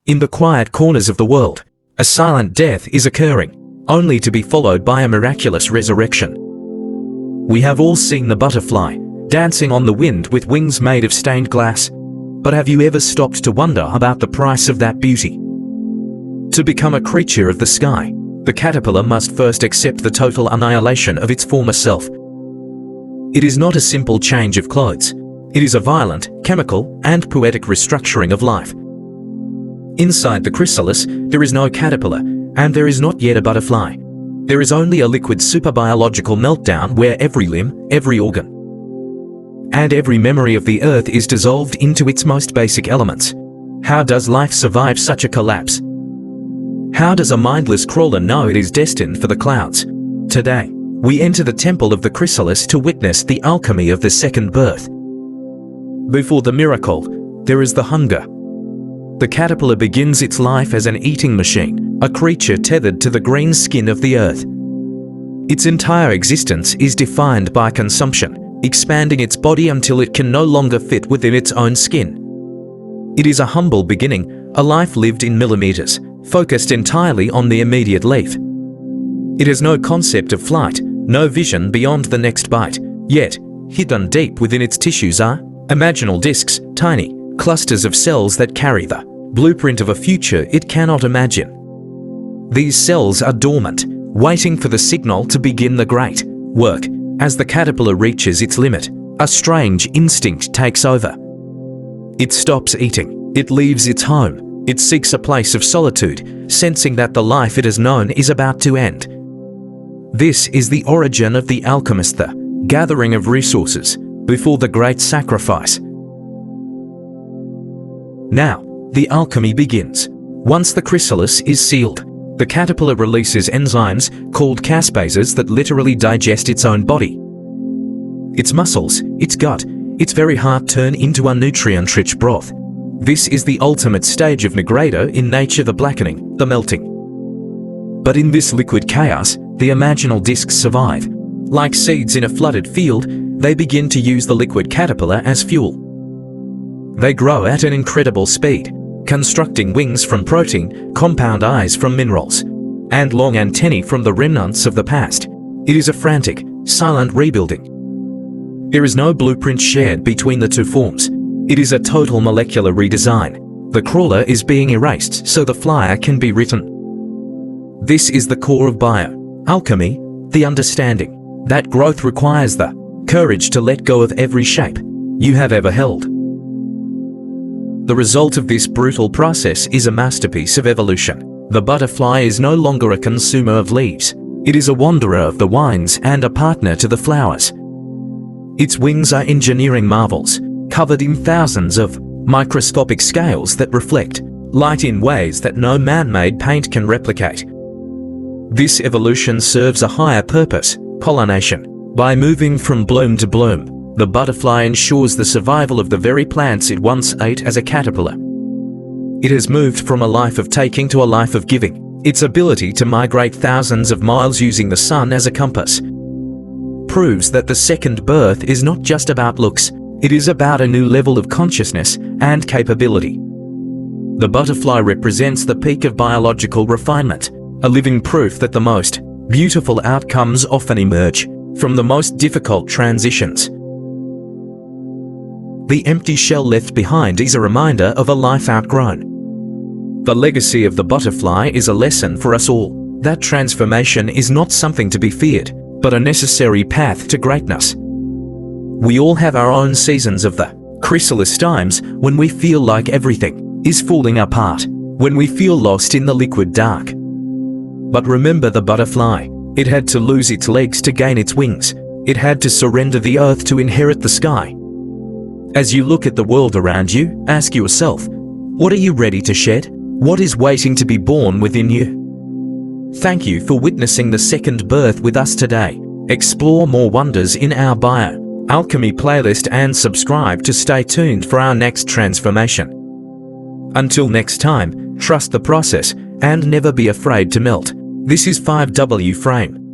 In the quiet corners of the world, a silent death is occurring, only to be followed by a miraculous resurrection. We have all seen the butterfly, dancing on the wind with wings made of stained glass. But have you ever stopped to wonder about the price of that beauty? To become a creature of the sky, the caterpillar must first accept the total annihilation of its former self. It is not a simple change of clothes. It is a violent, chemical, and poetic restructuring of life. Inside the chrysalis, there is no caterpillar, and there is not yet a butterfly. There is only a liquid superbiological meltdown where every limb, every organ, and every memory of the earth is dissolved into its most basic elements. How does life survive such a collapse? How does a mindless crawler know it is destined for the clouds? Today, we enter the temple of the chrysalis to witness the alchemy of the second birth. Before the miracle, there is the hunger. The caterpillar begins its life as an eating machine, a creature tethered to the green skin of the earth. Its entire existence is defined by consumption, expanding its body until it can no longer fit within its own skin. It is a humble beginning, a life lived in millimeters, focused entirely on the immediate leaf. It has no concept of flight, no vision beyond the next bite, yet, hidden deep within its tissues are imaginal discs, tiny clusters of cells that carry the blueprint of a future it cannot imagine. These cells are dormant, waiting for the signal to begin the great work. As the caterpillar reaches its limit, a strange instinct takes over. It stops eating, it leaves its home, it seeks a place of solitude, sensing that the life it has known is about to end. This is the origin of the alchemist, the gathering of resources before the great sacrifice. Now, the alchemy begins. Once the chrysalis is sealed, the caterpillar releases enzymes called caspases that literally digest its own body. Its muscles, its gut, its very heart turn into a nutrient-rich broth. This is the ultimate stage of nigredo in nature, the blackening, the melting. But in this liquid chaos, the imaginal discs survive. Like seeds in a flooded field, they begin to use the liquid caterpillar as fuel. They grow at an incredible speed, constructing wings from protein, compound eyes from minerals, and long antennae from the remnants of the past. It is a frantic, silent rebuilding. There is no blueprint shared between the two forms. It is a total molecular redesign. The crawler is being erased so the flyer can be written. This is the core of bio-alchemy, the understanding that growth requires the courage to let go of every shape you have ever held. The result of this brutal process is a masterpiece of evolution. The butterfly is no longer a consumer of leaves. It is a wanderer of the vines and a partner to the flowers. Its wings are engineering marvels, covered in thousands of microscopic scales that reflect light in ways that no man-made paint can replicate. This evolution serves a higher purpose, pollination. By moving from bloom to bloom, the butterfly ensures the survival of the very plants it once ate as a caterpillar. It has moved from a life of taking to a life of giving. Its ability to migrate thousands of miles using the sun as a compass proves that the second birth is not just about looks, it is about a new level of consciousness and capability. The butterfly represents the peak of biological refinement, a living proof that the most beautiful outcomes often emerge from the most difficult transitions. The empty shell left behind is a reminder of a life outgrown. The legacy of the butterfly is a lesson for us all. That transformation is not something to be feared, but a necessary path to greatness. We all have our own seasons of the chrysalis times when we feel like everything is falling apart, when we feel lost in the liquid dark. But remember the butterfly. It had to lose its legs to gain its wings. It had to surrender the earth to inherit the sky. As you look at the world around you, ask yourself, what are you ready to shed? What is waiting to be born within you? Thank you for witnessing the second birth with us today. Explore more wonders in our Bio-Alchemy playlist and subscribe to stay tuned for our next transformation. Until next time, trust the process and never be afraid to melt. This is 5W Frame.